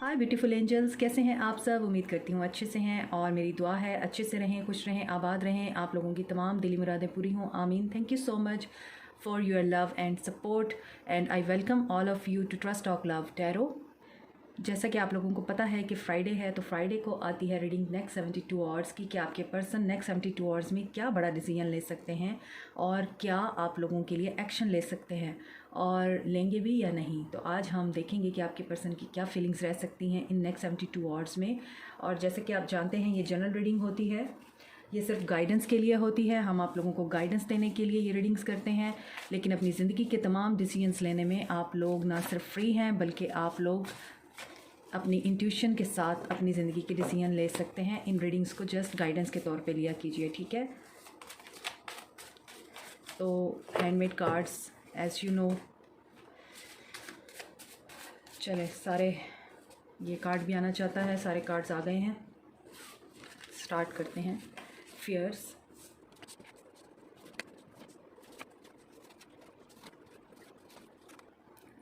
हाय beautiful angels, कैसे हैं आप सब। उम्मीद करती हूँ अच्छे से हैं और मेरी दुआ है अच्छे से रहें, खुश रहें, आबाद रहें, आप लोगों की तमाम दिली मुरादें पूरी हों, आमीन। Thank you so much for your love and support and I welcome all of you to trust talk love tarot. जैसा कि आप लोगों को पता है कि फ्राइडे है, तो फ्राइडे को आती है रीडिंग नेक्स्ट 72 आवर्स की, कि आपके पर्सन नेक्स्ट 72 आवर्स में क्या बड़ा डिसीजन ले सकते हैं और क्या आप लोगों के लिए एक्शन ले सकते हैं और लेंगे भी या नहीं। तो आज हम देखेंगे कि आपके पर्सन की क्या फीलिंग्स रह सकती हैं इन नेक्स्ट 72 आवर्स में। और जैसे कि आप जानते हैं, ये जनरल रीडिंग होती है, ये सिर्फ गाइडेंस के लिए होती है। हम आप लोगों को गाइडेंस देने के लिए ये रीडिंग्स करते हैं, लेकिन अपनी ज़िंदगी के तमाम डिसीजंस लेने में आप लोग ना सिर्फ फ्री हैं, बल्कि आप लोग अपनी इंट्यूशन के साथ अपनी ज़िंदगी के डिसीजन ले सकते हैं। इन रीडिंग्स को जस्ट गाइडेंस के तौर पे लिया कीजिए, ठीक है। तो handmade cards as you know, चले सारे, ये कार्ड भी आना चाहता है, सारे कार्ड्स आ गए हैं। स्टार्ट करते हैं। फियर्स,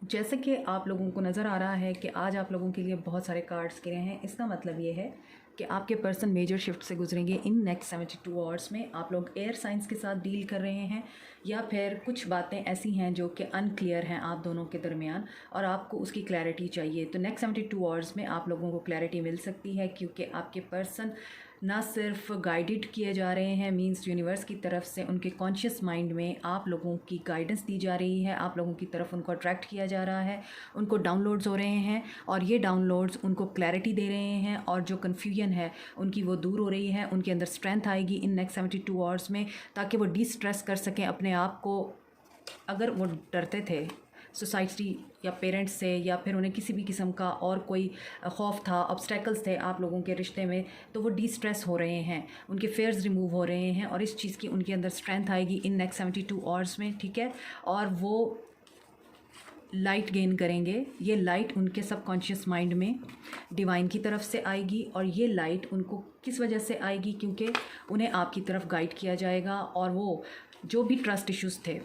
जैसे कि आप लोगों को नज़र आ रहा है कि आज आप लोगों के लिए बहुत सारे कार्ड्स गिरे हैं। इसका मतलब ये है कि आपके पर्सन मेजर शिफ्ट से गुजरेंगे इन नेक्स्ट 72 आवर्स में। आप लोग एयर साइंस के साथ डील कर रहे हैं या फिर कुछ बातें ऐसी हैं जो कि अनक्लियर हैं आप दोनों के दरमियान और आपको उसकी क्लैरिटी चाहिए। तो नेक्स्ट 72 आवर्स में आप लोगों को क्लैरिटी मिल सकती है, क्योंकि आपके पर्सन ना सिर्फ गाइडेड किए जा रहे हैं, मींस यूनिवर्स की तरफ से उनके कॉन्शियस माइंड में आप लोगों की गाइडेंस दी जा रही है, आप लोगों की तरफ उनको अट्रैक्ट किया जा रहा है, उनको डाउनलोड्स हो रहे हैं और ये डाउनलोड्स उनको क्लैरिटी दे रहे हैं और जो कन्फ्यूजन है उनकी वो दूर हो रही है। उनके अंदर स्ट्रेंथ आएगी इन नेक्स्ट 72 आवर्स में, ताकि वो डिस्ट्रेस कर सकें अपने आप को। अगर वो डरते थे सोसाइटी या पेरेंट्स से, या फिर उन्हें किसी भी किस्म का और कोई खौफ था, ऑब्स्टेकल्स थे आप लोगों के रिश्ते में, तो वो डिस्ट्रेस हो रहे हैं, उनके फेयर्स रिमूव हो रहे हैं और इस चीज़ की उनके अंदर स्ट्रेंथ आएगी इन नेक्स्ट 72 आवर्स में, ठीक है। और वो लाइट गेन करेंगे। ये लाइट उनके सबकॉन्शियस माइंड में डिवाइन की तरफ से आएगी और ये लाइट उनको किस वजह से आएगी, क्योंकि उन्हें आपकी तरफ गाइड किया जाएगा और वो जो भी ट्रस्ट इश्यूज़ थे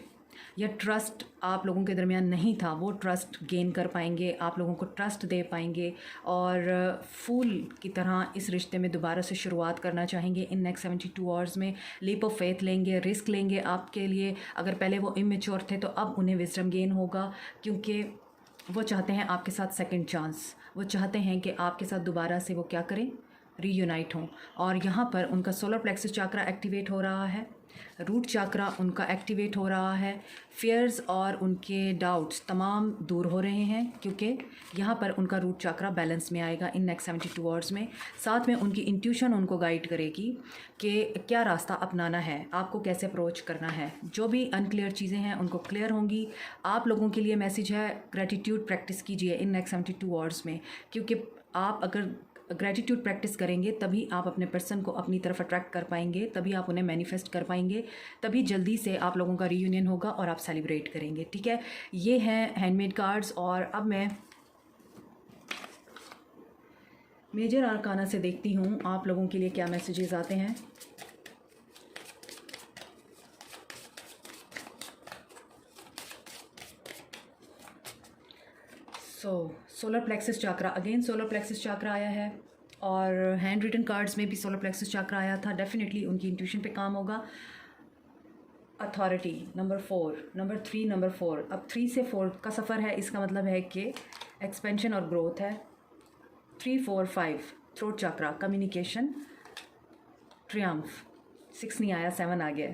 या ट्रस्ट आप लोगों के दरमियान नहीं था, वो ट्रस्ट गेन कर पाएंगे, आप लोगों को ट्रस्ट दे पाएंगे और फूल की तरह इस रिश्ते में दोबारा से शुरुआत करना चाहेंगे इन नेक्स्ट 72 आवर्स में। लीप ऑफ फेथ लेंगे, रिस्क लेंगे आपके लिए। अगर पहले वो इमेच्योर थे तो अब उन्हें विजडम गेन होगा, क्योंकि वो चाहते हैं आपके साथ सेकंड चांस। वो चाहते हैं कि आपके साथ दोबारा से वो क्या करें, रीयूनाइट हों। और यहाँ पर उनका सोलर प्लेक्सस चाक्रा एक्टिवेट हो रहा है, रूट चाक्रा उनका एक्टिवेट हो रहा है। फियर्स और उनके डाउट्स तमाम दूर हो रहे हैं, क्योंकि यहाँ पर उनका रूट चाक्रा बैलेंस में आएगा इन नेक्स्ट 72 आवर्स में। साथ में उनकी इंट्यूशन उनको गाइड करेगी कि क्या रास्ता अपनाना है, आपको कैसे अप्रोच करना है। जो भी अनक्लियर चीज़ें हैं उनको क्लियर होंगी। आप लोगों के लिए मैसेज है, ग्रेटिट्यूड प्रैक्टिस कीजिए इन नेक्स्ट 72 आवर्स में, क्योंकि आप अगर ग्रेटिट्यूड प्रैक्टिस करेंगे तभी आप अपने पर्सन को अपनी तरफ अट्रैक्ट कर पाएंगे, तभी आप उन्हें मैनिफेस्ट कर पाएंगे, तभी जल्दी से आप लोगों का रीयूनियन होगा और आप सेलिब्रेट करेंगे, ठीक है। ये हैं हैंडमेड कार्ड्स। और अब मैं मेजर आर्काना से देखती हूँ आप लोगों के लिए क्या मैसेजेस आते हैं। Solar plexus chakra, again solar plexus chakra आया है और हैंड रिटन कार्ड्स में भी सोलर प्लेक्सस चाक्रा आया था। डेफिनेटली उनकी इंट्यूशन पे काम होगा। Authority number 4, number 3, number 4। अब 3 से 4 का सफ़र है, इसका मतलब है कि एक्सपेंशन और ग्रोथ है। 3, 4, 5 थ्रोट चाक्रा, कम्युनिकेशन, ट्रियम्फ। 6 नहीं आया, 7 आ गया।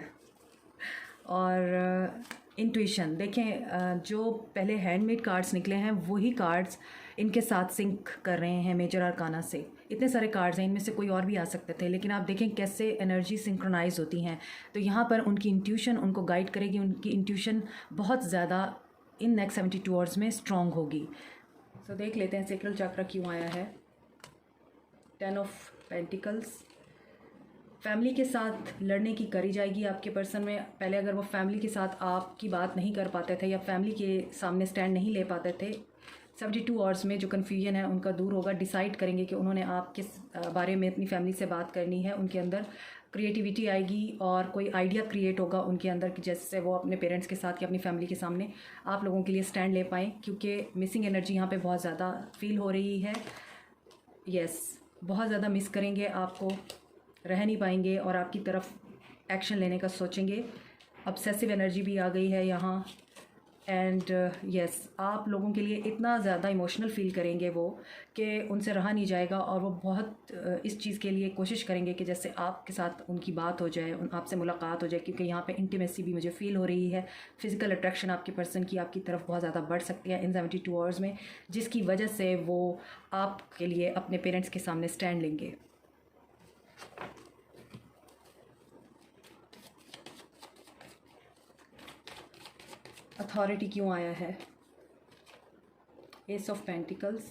और इंट्यूशन, देखें जो पहले हैंडमेड कार्ड्स निकले हैं वही कार्ड्स इनके साथ सिंक कर रहे हैं मेजर आर्काना से। इतने सारे कार्ड्स हैं, इनमें से कोई और भी आ सकते थे, लेकिन आप देखें कैसे एनर्जी सिंक्रोनाइज होती हैं। तो यहाँ पर उनकी इंट्यूशन उनको गाइड करेगी। उनकी इंट्यूशन बहुत ज़्यादा इन नेक्स्ट 72 आवर्स में स्ट्रॉन्ग होगी। तो देख लेते हैं सेक्रल चाक्रा क्यों आया है। 10 ऑफ पेंटिकल्स, फैमिली के साथ लड़ने की करी जाएगी आपके पर्सन में। पहले अगर वो फैमिली के साथ आपकी बात नहीं कर पाते थे या फैमिली के सामने स्टैंड नहीं ले पाते थे, 72 आवर्स में जो कन्फ्यूजन है उनका दूर होगा। डिसाइड करेंगे कि उन्होंने आप किस बारे में अपनी फैमिली से बात करनी है। उनके अंदर क्रिएटिविटी आएगी और कोई आइडिया क्रिएट होगा उनके अंदर कि जैसे वो अपने पेरेंट्स के साथ या अपनी फैमिली के सामने आप लोगों के लिए स्टैंड ले पाएँ, क्योंकि मिसिंग एनर्जी यहाँ पे बहुत ज़्यादा फील हो रही है। यस, बहुत ज़्यादा मिस करेंगे आपको, रह नहीं पाएंगे और आपकी तरफ एक्शन लेने का सोचेंगे। ऑब्सेसिव एनर्जी भी आ गई है यहाँ। एंड यस, आप लोगों के लिए इतना ज़्यादा इमोशनल फ़ील करेंगे वो कि उनसे रहा नहीं जाएगा और वो बहुत इस चीज़ के लिए कोशिश करेंगे कि जैसे आपके साथ उनकी बात हो जाए, आपसे मुलाकात हो जाए, क्योंकि यहाँ पे इंटीमेसी भी मुझे फ़ील हो रही है। फ़िज़िकल अट्रैक्शन आपके पर्सन की आपकी तरफ बहुत ज़्यादा बढ़ सकती है इन 72 आवर्स में, जिसकी वजह से वो आपके लिए अपने पेरेंट्स के सामने स्टैंड लेंगे। अथॉरिटी क्यों आया है? S of pentacles,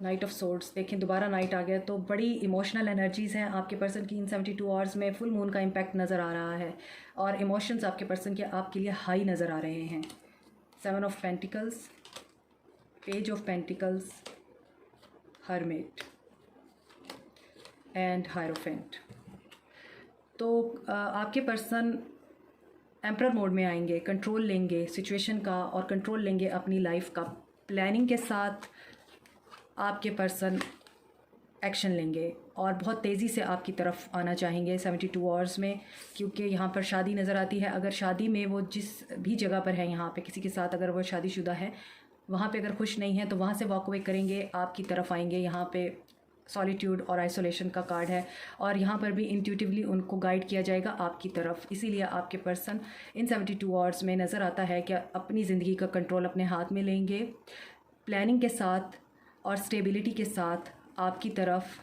night of swords. देखें दोबारा नाइट आ गया, तो बड़ी इमोशनल एनर्जीज़ हैं आपके पर्सन की इन 72 आवर्स में। फुल मून का इम्पैक्ट नज़र आ रहा है और इमोशंस आपके पर्सन के आपके लिए हाई नज़र आ रहे हैं। 7 of pentacles, page of pentacles, hermit and hierophant. तो आपके पर्सन एम्परर मोड में आएंगे, कंट्रोल लेंगे सिचुएशन का और कंट्रोल लेंगे अपनी लाइफ का। प्लानिंग के साथ आपके पर्सन एक्शन लेंगे और बहुत तेज़ी से आपकी तरफ आना चाहेंगे 72 आवर्स में, क्योंकि यहाँ पर शादी नज़र आती है। अगर शादी में वो जिस भी जगह पर है, यहाँ पे किसी के साथ अगर वो शादीशुदा है, वहाँ पे अगर खुश नहीं है तो वहाँ से वॉक अवे करेंगे, आपकी तरफ आएंगे। यहाँ पे सॉलिट्यूड और आइसोलेशन का कार्ड है और यहाँ पर भी इंट्यूटिवली उनको गाइड किया जाएगा आपकी तरफ। इसीलिए आपके पर्सन इन 72 आवर्स में नज़र आता है कि अपनी ज़िंदगी का कंट्रोल अपने हाथ में लेंगे, प्लानिंग के साथ और स्टेबिलिटी के साथ आपकी तरफ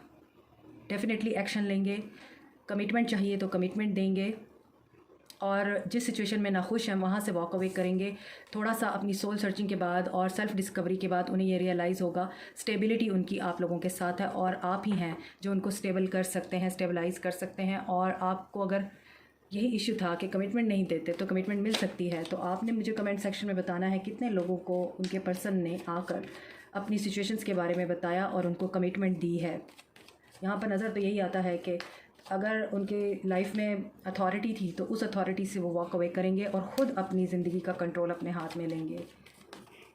डेफिनेटली एक्शन लेंगे। कमिटमेंट चाहिए तो कमिटमेंट देंगे और जिस सिचुएशन में नाखुश हैं वहाँ से वॉक अवे करेंगे। थोड़ा सा अपनी सोल सर्चिंग के बाद और सेल्फ़ डिस्कवरी के बाद उन्हें ये रियलाइज़ होगा स्टेबिलिटी उनकी आप लोगों के साथ है और आप ही हैं जो उनको स्टेबल कर सकते हैं, स्टेबलाइज़ कर सकते हैं। और आपको अगर यही इशू था कि कमिटमेंट नहीं देते तो कमिटमेंट मिल सकती है, तो आपने मुझे कमेंट सेक्शन में बताना है कितने लोगों को उनके पर्सन ने आकर अपनी सिचुएशंस के बारे में बताया और उनको कमिटमेंट दी है। यहाँ पर नज़र तो यही आता है कि अगर उनके लाइफ में अथॉरिटी थी तो उस अथॉरिटी से वो वॉक अवे करेंगे और ख़ुद अपनी ज़िंदगी का कंट्रोल अपने हाथ में लेंगे।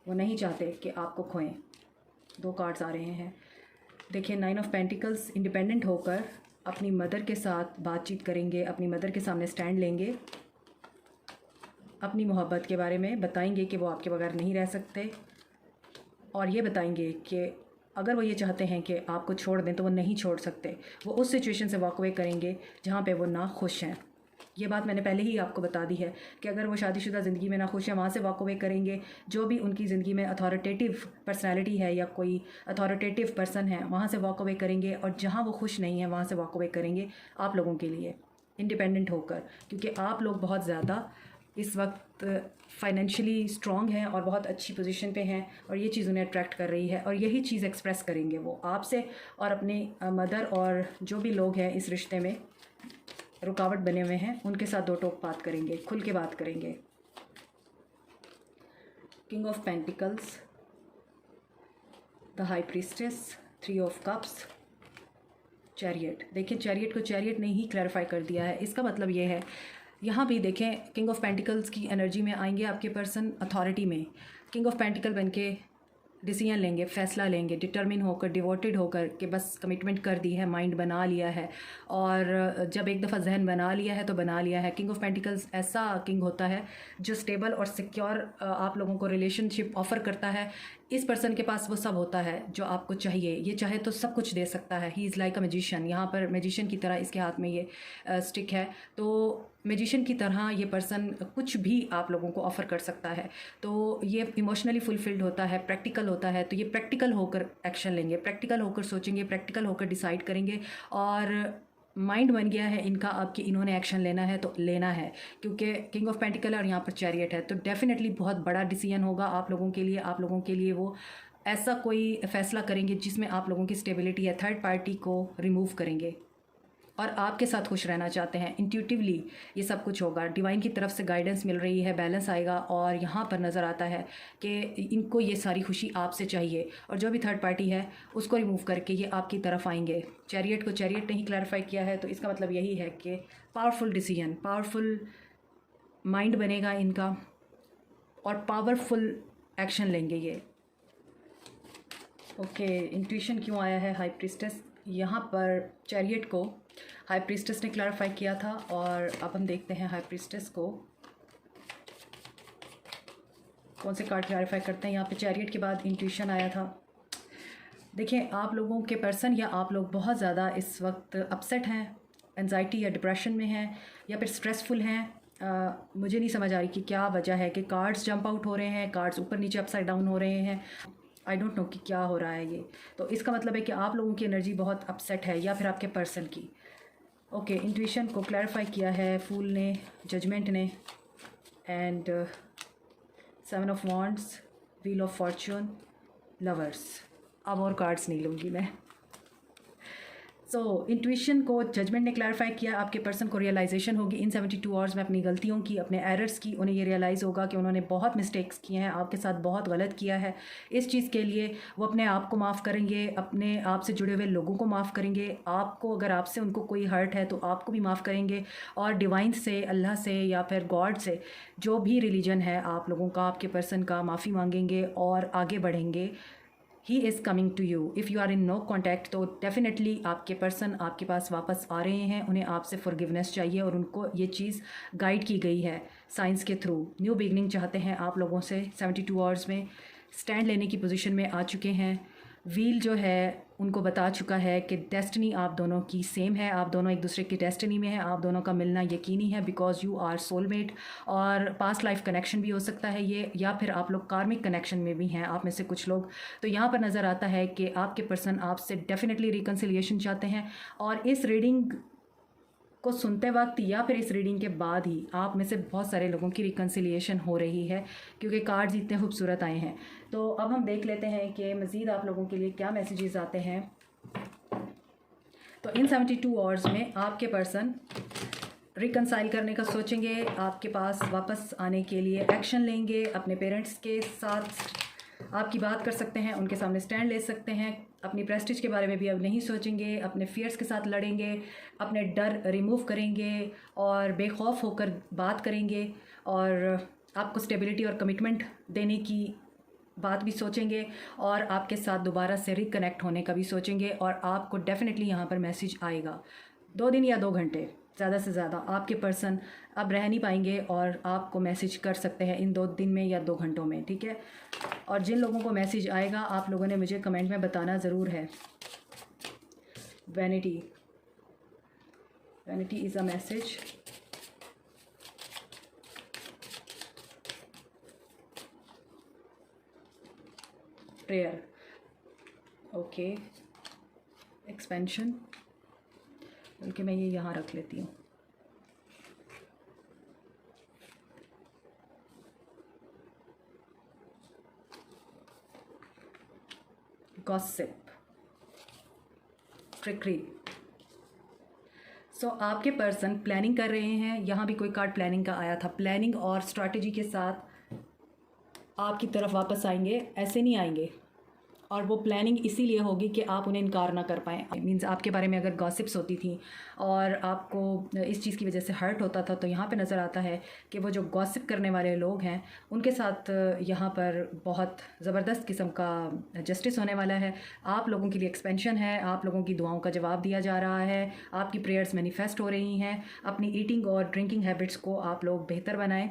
वो नहीं चाहते कि आपको खोएं। 2 कार्ड्स आ रहे हैं। देखिए 9 ऑफ पेंटिकल्स, इंडिपेंडेंट होकर अपनी मदर के साथ बातचीत करेंगे, अपनी मदर के सामने स्टैंड लेंगे, अपनी मोहब्बत के बारे में बताएंगे कि वो आपके बगैर नहीं रह सकते और ये बताएंगे कि अगर वो ये चाहते हैं कि आपको छोड़ दें तो वो नहीं छोड़ सकते। वो उस सिचुएशन से वॉक अवे करेंगे जहाँ पे वो ना खुश हैं। ये बात मैंने पहले ही आपको बता दी है कि अगर वो शादीशुदा ज़िंदगी में ना खुश हैं वहाँ से वॉक अवे करेंगे। जो भी उनकी ज़िंदगी में अथॉरिटेटिव पर्सनैलिटी है या कोई अथॉरिटेटिव पर्सन है वहाँ से वॉक अवे करेंगे और जहाँ वो खुश नहीं है वहाँ से वॉक अवे करेंगे आप लोगों के लिए इंडिपेंडेंट होकर, क्योंकि आप लोग बहुत ज़्यादा इस वक्त फाइनेंशियली स्ट्रॉन्ग हैं और बहुत अच्छी पोजीशन पे हैं और ये चीज़ उन्हें अट्रैक्ट कर रही है और यही चीज़ एक्सप्रेस करेंगे वो आपसे और अपने मदर और जो भी लोग हैं इस रिश्ते में रुकावट बने हुए हैं उनके साथ 2 टोक बात करेंगे, खुल के बात करेंगे। King of pentacles, the high priestess, 3 of cups, chariot. देखिए चैरियट को चैरियट ने ही क्लैरिफाई कर दिया है। इसका मतलब ये है, यहाँ भी देखें किंग ऑफ पेंटिकल्स की एनर्जी में आएंगे आपके पर्सन अथॉरिटी में। किंग ऑफ पेंटिकल बन के डिसीजन लेंगे, फ़ैसला लेंगे, डिटर्मिन होकर, डिवोटेड होकर कि बस कमिटमेंट कर दी है, माइंड बना लिया है और जब एक दफ़ा जहन बना लिया है तो बना लिया है। किंग ऑफ पेंटिकल्स ऐसा किंग होता है जो स्टेबल और सिक्योर आप लोगों को रिलेशनशिप ऑफ़र करता है। इस पर्सन के पास वो सब होता है जो आपको चाहिए, ये चाहे तो सब कुछ दे सकता है। He is like a magician. यहाँ पर मैजिशियन की तरह इसके हाथ में ये स्टिक है, तो मैजिशियन की तरह ये पर्सन कुछ भी आप लोगों को ऑफ़र कर सकता है। तो ये इमोशनली फुलफिल्ड होता है, प्रैक्टिकल होता है, तो ये प्रैक्टिकल होकर एक्शन लेंगे, प्रैक्टिकल होकर सोचेंगे, प्रैक्टिकल होकर डिसाइड करेंगे और माइंड बन गया है इनका अब कि इन्होंने एक्शन लेना है तो लेना है, क्योंकि किंग ऑफ पेंटिकल और यहाँ पर चैरियट है। तो डेफिनेटली बहुत बड़ा डिसीजन होगा आप लोगों के लिए। आप लोगों के लिए वो ऐसा कोई फ़ैसला करेंगे जिसमें आप लोगों की स्टेबिलिटी है, थर्ड पार्टी को रिमूव करेंगे और आपके साथ खुश रहना चाहते हैं। इंट्यूटिवली ये सब कुछ होगा, डिवाइन की तरफ से गाइडेंस मिल रही है, बैलेंस आएगा और यहाँ पर नज़र आता है कि इनको ये सारी खुशी आपसे चाहिए और जो भी थर्ड पार्टी है उसको रिमूव करके ये आपकी तरफ आएंगे। चैरियट को चैरियट ने ही क्लैरिफाई किया है, तो इसका मतलब यही है कि पावरफुल डिसीजन, पावरफुल माइंड बनेगा इनका और पावरफुल एक्शन लेंगे ये। ओके, इंट्यूशन क्यों आया है हाई प्रीस्टेस? यहाँ पर चैरियट को हाई प्रीस्टेस ने क्लैरिफाई किया था, और अब हम देखते हैं हाई प्रीस्टेस को कौन से कार्ड क्लैरिफाई करते हैं। यहाँ पे चैरियट के बाद इंट्यूशन आया था। देखिए, आप लोगों के पर्सन या आप लोग बहुत ज़्यादा इस वक्त अपसेट हैं, एंजाइटी या डिप्रेशन में हैं, या फिर स्ट्रेसफुल हैं। मुझे नहीं समझ आ रही कि क्या वजह है कि कार्ड्स जंप आउट हो रहे हैं, कार्ड्स ऊपर नीचे अपसाइड डाउन हो रहे हैं। आई डोंट नो कि क्या हो रहा है ये। तो इसका मतलब है कि आप लोगों की एनर्जी बहुत अपसेट है, या फिर आपके पर्सन की। ओके, इंट्यूशन को क्लैरिफाई किया है फूल ने, जजमेंट ने, and 7 of wands, wheel of Fortune, lovers. अब और कार्ड्स नहीं लूँगी मैं। सो इंट्यूशन को जजमेंट ने क्लैरिफाई किया। आपके पर्सन को रियलाइजेशन होगी इन 72 आवर्स में अपनी गलतियों की, अपने एरर्स की। उन्हें ये रियलाइज़ होगा कि उन्होंने बहुत मिस्टेक्स किए हैं, आपके साथ बहुत गलत किया है। इस चीज़ के लिए वो अपने आप को माफ़ करेंगे, अपने आप से जुड़े हुए लोगों को माफ़ करेंगे। आपको, अगर आपसे उनको कोई हर्ट है तो आपको भी माफ़ करेंगे, और डिवाइन से, अल्लाह से या फिर गॉड से, जो भी रिलीजन है आप लोगों का, आपके पर्सन का, माफ़ी मांगेंगे और आगे बढ़ेंगे। He is coming to you. If you are in no contact, तो डेफिनेटली आपके पर्सन आपके पास वापस आ रहे हैं। उन्हें आपसे फॉरगिवनेस चाहिए, और उनको ये चीज़ गाइड की गई है साइंस के थ्रू। न्यू बिगनिंग चाहते हैं आप लोगों से। 72 आवर्स में स्टैंड लेने की पोजीशन में आ चुके हैं। व्हील जो है उनको बता चुका है कि डेस्टिनी आप दोनों की सेम है, आप दोनों एक दूसरे की डेस्टिनी में हैं, आप दोनों का मिलना यकीनी है, बिकॉज यू आर सोलमेट। और पास्ट लाइफ कनेक्शन भी हो सकता है ये, या फिर आप लोग कार्मिक कनेक्शन में भी हैं, आप में से कुछ लोग। तो यहाँ पर नज़र आता है कि आपके पर्सन आपसे डेफिनेटली रिकन्सिलिएशन चाहते हैं। और इस रीडिंग को सुनते वक्त या फिर इस रीडिंग के बाद ही आप में से बहुत सारे लोगों की रिकन्सिलिएशन हो रही है, क्योंकि कार्ड्स इतने खूबसूरत आए हैं। तो अब हम देख लेते हैं कि मज़ीद आप लोगों के लिए क्या मैसेजेस आते हैं। तो इन 72 आवर्स में आपके पर्सन रिकन्साइल करने का सोचेंगे, आपके पास वापस आने के लिए एक्शन लेंगे, अपने पेरेंट्स के साथ आपकी बात कर सकते हैं, उनके सामने स्टैंड ले सकते हैं, अपनी प्रेस्टीज के बारे में भी अब नहीं सोचेंगे, अपने फियर्स के साथ लड़ेंगे, अपने डर रिमूव करेंगे और बेखौफ होकर बात करेंगे, और आपको स्टेबिलिटी और कमिटमेंट देने की बात भी सोचेंगे, और आपके साथ दोबारा से रिकनेक्ट होने का भी सोचेंगे। और आपको डेफिनेटली यहाँ पर मैसेज आएगा। 2 दिन या 2 घंटे ज़्यादा से ज़्यादा आपके पर्सन अब रह नहीं पाएंगे, और आपको मैसेज कर सकते हैं इन 2 दिन में या 2 घंटों में, ठीक है। और जिन लोगों को मैसेज आएगा आप लोगों ने मुझे कमेंट में बताना ज़रूर है। Vanity, vanity is a message. Prayer, okay. Expansion, बल्कि मैं ये यहाँ रख लेती हूँ। Gossip, trickery. सो आपके पर्सन प्लानिंग कर रहे हैं। यहाँ भी कोई कार्ड प्लानिंग का आया था। प्लानिंग और स्ट्रैटेजी के साथ आपकी तरफ वापस आएंगे, ऐसे नहीं आएंगे। और वो प्लानिंग इसीलिए होगी कि आप उन्हें इनकार ना कर पाएँ। मीन्स आपके बारे में अगर गॉसिप्स होती थी और आपको इस चीज़ की वजह से हर्ट होता था, तो यहाँ पे नज़र आता है कि वो जो गॉसिप करने वाले लोग हैं उनके साथ यहाँ पर बहुत ज़बरदस्त किस्म का जस्टिस होने वाला है। आप लोगों के लिए एक्सपेंशन है, आप लोगों की दुआओं का जवाब दिया जा रहा है, आपकी प्रेयर्स मैनिफेस्ट हो रही हैं। अपनी ईटिंग और ड्रिंकिंग हैबिट्स को आप लोग बेहतर बनाएं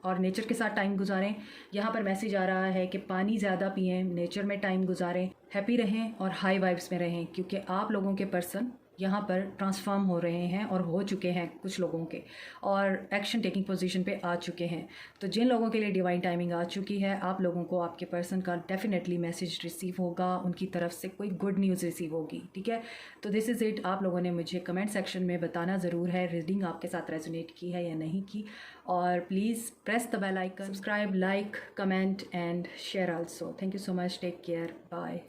और नेचर के साथ टाइम गुजारें। यहाँ पर मैसेज आ रहा है कि पानी ज़्यादा पिएं, नेचर में टाइम गुजारें, हैप्पी रहें और हाई वाइब्स में रहें, क्योंकि आप लोगों के पर्सन यहाँ पर ट्रांसफॉर्म हो रहे हैं और हो चुके हैं कुछ लोगों के, और एक्शन टेकिंग पोजीशन पे आ चुके हैं। तो जिन लोगों के लिए डिवाइन टाइमिंग आ चुकी है, आप लोगों को आपके पर्सन का डेफिनेटली मैसेज रिसीव होगा, उनकी तरफ से कोई गुड न्यूज़ रिसीव होगी, ठीक है। तो दिस इज़ इट। आप लोगों ने मुझे कमेंट सेक्शन में बताना ज़रूर है रीडिंग आपके साथ रेजोनेट की है या नहीं की, और please press the bell icon, subscribe, like, comment and share also. Thank you so much, take care, bye.